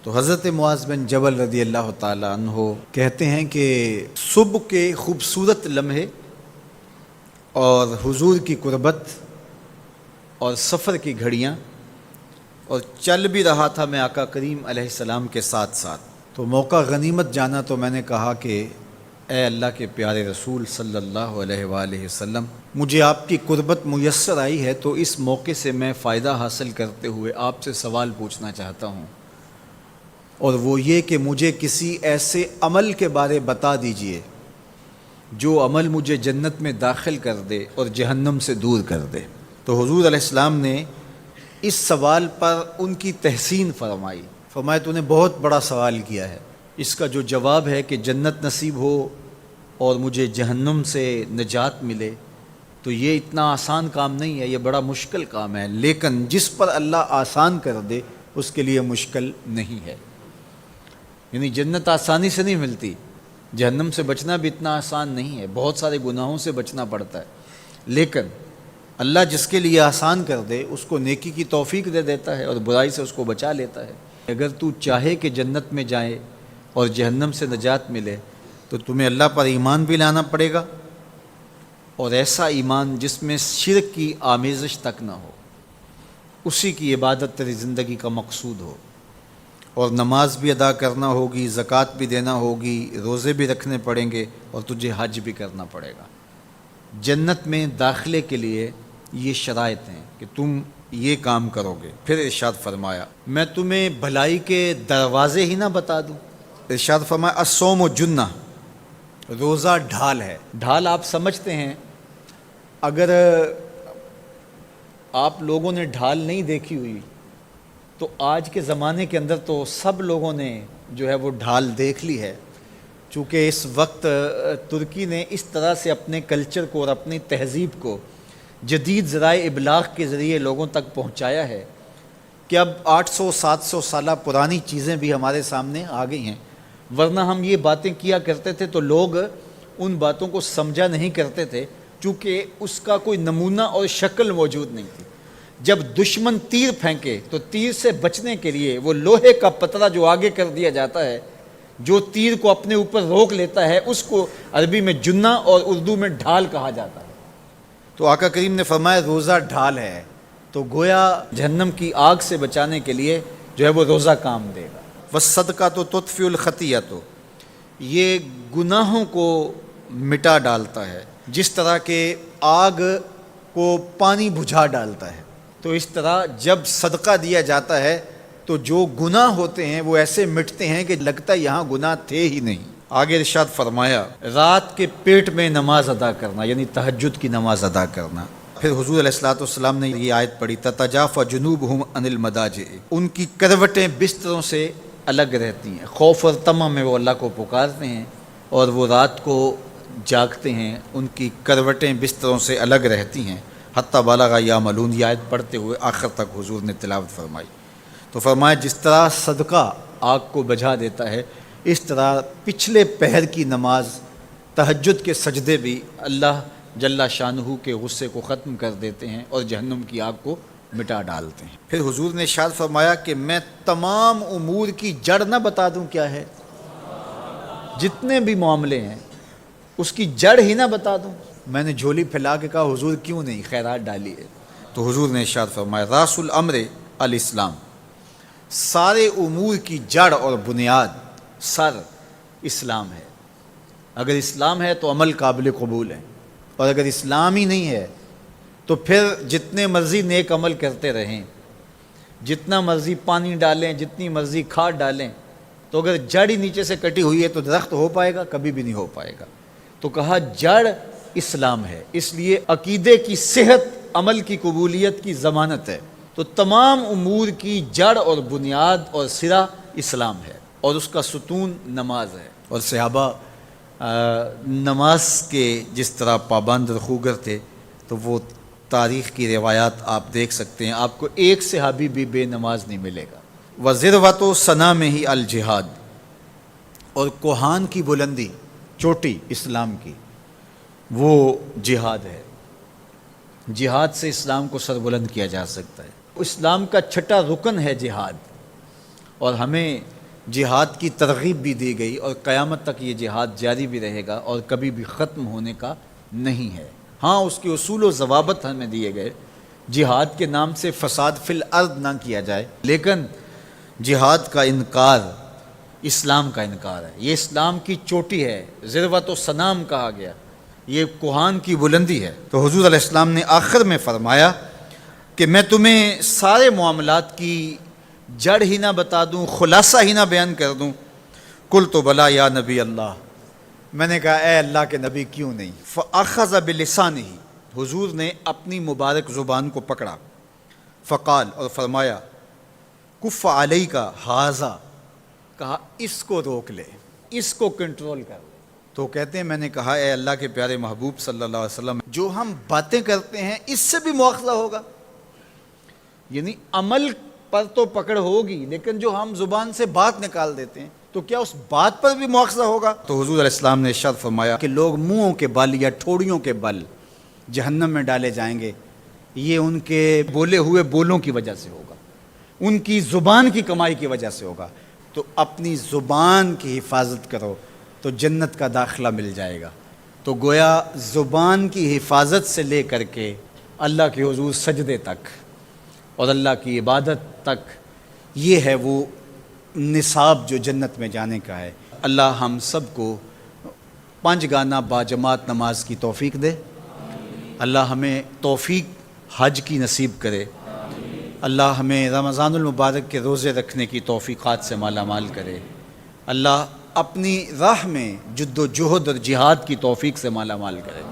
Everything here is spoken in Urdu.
تو حضرت معاذ بن جبل رضی اللہ تعالیٰ عنہ کہتے ہیں کہ صبح کے خوبصورت لمحے اور حضور کی قربت اور سفر کی گھڑیاں، اور چل بھی رہا تھا میں آقا کریم علیہ السلام کے ساتھ ساتھ، تو موقع غنیمت جانا تو میں نے کہا کہ اے اللہ کے پیارے رسول صلی اللہ علیہ وآلہ وسلم، مجھے آپ کی قربت میسر آئی ہے تو اس موقع سے میں فائدہ حاصل کرتے ہوئے آپ سے سوال پوچھنا چاہتا ہوں، اور وہ یہ کہ مجھے کسی ایسے عمل کے بارے بتا دیجئے جو عمل مجھے جنت میں داخل کر دے اور جہنم سے دور کر دے۔ تو حضور علیہ السلام نے اس سوال پر ان کی تحسین فرمائی، فرمایا تو نے بہت بڑا سوال کیا ہے، اس کا جو جواب ہے کہ جنت نصیب ہو اور مجھے جہنم سے نجات ملے تو یہ اتنا آسان کام نہیں ہے، یہ بڑا مشکل کام ہے، لیکن جس پر اللہ آسان کر دے اس کے لیے مشکل نہیں ہے۔ یعنی جنت آسانی سے نہیں ملتی، جہنم سے بچنا بھی اتنا آسان نہیں ہے، بہت سارے گناہوں سے بچنا پڑتا ہے، لیکن اللہ جس کے لیے آسان کر دے اس کو نیکی کی توفیق دے دیتا ہے اور برائی سے اس کو بچا لیتا ہے۔ اگر تو چاہے کہ جنت میں جائے اور جہنم سے نجات ملے تو تمہیں اللہ پر ایمان بھی لانا پڑے گا، اور ایسا ایمان جس میں شرک کی آمیزش تک نہ ہو، اسی کی عبادت تیری زندگی کا مقصود ہو، اور نماز بھی ادا کرنا ہوگی، زکوٰۃ بھی دینا ہوگی، روزے بھی رکھنے پڑیں گے، اور تجھے حج بھی کرنا پڑے گا۔ جنت میں داخلے کے لیے یہ شرائط ہیں کہ تم یہ کام کرو گے۔ پھر ارشاد فرمایا میں تمہیں بھلائی کے دروازے ہی نہ بتا دوں۔ ارشاد فرمایا الصوم جنہ، روزہ ڈھال ہے۔ ڈھال آپ سمجھتے ہیں، اگر آپ لوگوں نے ڈھال نہیں دیکھی ہوئی تو آج کے زمانے کے اندر تو سب لوگوں نے جو ہے وہ ڈھال دیکھ لی ہے، چونکہ اس وقت ترکی نے اس طرح سے اپنے کلچر کو اور اپنی تہذیب کو جدید ذرائع ابلاغ کے ذریعے لوگوں تک پہنچایا ہے کہ اب 800-700 سالہ پرانی چیزیں بھی ہمارے سامنے آ گئی ہیں، ورنہ ہم یہ باتیں کیا کرتے تھے تو لوگ ان باتوں کو سمجھا نہیں کرتے تھے، چونکہ اس کا کوئی نمونہ اور شکل موجود نہیں تھی۔ جب دشمن تیر پھینکے تو تیر سے بچنے کے لیے وہ لوہے کا پترا جو آگے کر دیا جاتا ہے، جو تیر کو اپنے اوپر روک لیتا ہے، اس کو عربی میں جنہ اور اردو میں ڈھال کہا جاتا ہے۔ تو آقا کریم نے فرمایا روزہ ڈھال ہے، تو گویا جہنم کی آگ سے بچانے کے لیے جو ہے وہ روزہ کام دے گا۔ والصدقۃ تطفئ الخطیۃ، یہ گناہوں کو مٹا ڈالتا ہے، جس طرح کہ آگ کو پانی بجھا ڈالتا ہے، تو اس طرح جب صدقہ دیا جاتا ہے تو جو گناہ ہوتے ہیں وہ ایسے مٹتے ہیں کہ لگتا ہے یہاں گناہ تھے ہی نہیں۔ آگے ارشاد فرمایا رات کے پیٹ میں نماز ادا کرنا، یعنی تہجد کی نماز ادا کرنا۔ پھر حضور علیہ الصلوۃ والسلام نے یہ آیت پڑھی تتجافی جنوبہم عن المضاجع، ان کی کروٹیں بستروں سے الگ رہتی ہیں، خوف اور طمع میں وہ اللہ کو پکارتے ہیں اور وہ رات کو جاگتے ہیں، ان کی کروٹیں بستروں سے الگ رہتی ہیں، حتی بلغ یعملون، یہ آیت پڑھتے ہوئے آخر تک حضور نے تلاوت فرمائی۔ تو فرمایا جس طرح صدقہ آگ کو بجھا دیتا ہے، اس طرح پچھلے پہر کی نماز، تہجد کے سجدے بھی اللہ جل شانہ کے غصے کو ختم کر دیتے ہیں اور جہنم کی آگ کو مٹا ڈالتے ہیں۔ پھر حضور نے ارشاد فرمایا کہ میں تمام امور کی جڑ نہ بتا دوں کیا ہے، جتنے بھی معاملے ہیں اس کی جڑ ہی نہ بتا دوں۔ میں نے جھولی پھیلا کے کہا حضور کیوں نہیں، خیرات ڈالی ہے، تو حضور نے ارشاد فرمایا راس الامر الاسلام، سارے امور کی جڑ اور بنیاد، سر اسلام ہے۔ اگر اسلام ہے تو عمل قابل قبول ہے، اور اگر اسلام ہی نہیں ہے تو پھر جتنے مرضی نیک عمل کرتے رہیں، جتنا مرضی پانی ڈالیں، جتنی مرضی کھاد ڈالیں، تو اگر جڑ ہی نیچے سے کٹی ہوئی ہے تو درخت ہو پائے گا؟ کبھی بھی نہیں ہو پائے گا۔ تو کہا جڑ اسلام ہے، اس لیے عقیدے کی صحت عمل کی قبولیت کی ضمانت ہے۔ تو تمام امور کی جڑ اور بنیاد اور سرا اسلام ہے، اور اس کا ستون نماز ہے۔ اور صحابہ نماز کے جس طرح پابند رخوگر تھے، تو وہ تاریخ کی روایات آپ دیکھ سکتے ہیں، آپ کو ایک صحابی بھی بے نماز نہیں ملے گا۔ وَذِرْوَةُ صَنَامِهِ الجہاد، اور کوہان کی بلندی، چوٹی اسلام کی، وہ جہاد ہے۔ جہاد سے اسلام کو سر بلند کیا جا سکتا ہے۔ اسلام کا چھٹا رکن ہے جہاد، اور ہمیں جہاد کی ترغیب بھی دی گئی اور قیامت تک یہ جہاد جاری بھی رہے گا اور کبھی بھی ختم ہونے کا نہیں ہے۔ ہاں اس کے اصول و ضوابط ہمیں دیے گئے، جہاد کے نام سے فساد فی الارض نہ کیا جائے، لیکن جہاد کا انکار اسلام کا انکار ہے۔ یہ اسلام کی چوٹی ہے، ذروۃ و سنام کہا گیا، یہ کوہان کی بلندی ہے۔ تو حضور علیہ السلام نے آخر میں فرمایا کہ میں تمہیں سارے معاملات کی جڑ ہی نہ بتا دوں، خلاصہ ہی نہ بیان کر دوں؟ قلت بلا یا نبی اللہ، میں نے کہا اے اللہ کے نبی کیوں نہیں؟ فاخذ بلسانہ، حضور نے اپنی مبارک زبان کو پکڑا، فقال، اور فرمایا، کف علیک ھذا، کہا اس کو روک لے، اس کو کنٹرول کر۔ تو کہتے ہیں میں نے کہا اے اللہ کے پیارے محبوب صلی اللہ علیہ وسلم، جو ہم باتیں کرتے ہیں اس سے بھی مواخذہ ہوگا؟ یعنی عمل پر تو پکڑ ہوگی، لیکن جو ہم زبان سے بات نکال دیتے ہیں تو کیا اس بات پر بھی مواخذہ ہوگا؟ تو حضور علیہ السلام نے ارشاد فرمایا کہ لوگ منہوں کے بل یا ٹھوڑیوں کے بل جہنم میں ڈالے جائیں گے، یہ ان کے بولے ہوئے بولوں کی وجہ سے ہوگا، ان کی زبان کی کمائی کی وجہ سے ہوگا۔ تو اپنی زبان کی حفاظت کرو تو جنت کا داخلہ مل جائے گا۔ تو گویا زبان کی حفاظت سے لے کر کے اللہ کے حضور سجدے تک اور اللہ کی عبادت تک، یہ ہے وہ نصاب جو جنت میں جانے کا ہے۔ اللہ ہم سب کو 5 گانا باجماعت نماز کی توفیق دے، اللہ ہمیں توفیق حج کی نصیب کرے، اللہ ہمیں رمضان المبارک کے روزے رکھنے کی توفیقات سے مالا مال کرے، اللہ اپنی راہ میں جد و جہد اور جہاد کی توفیق سے مالا مال کرے۔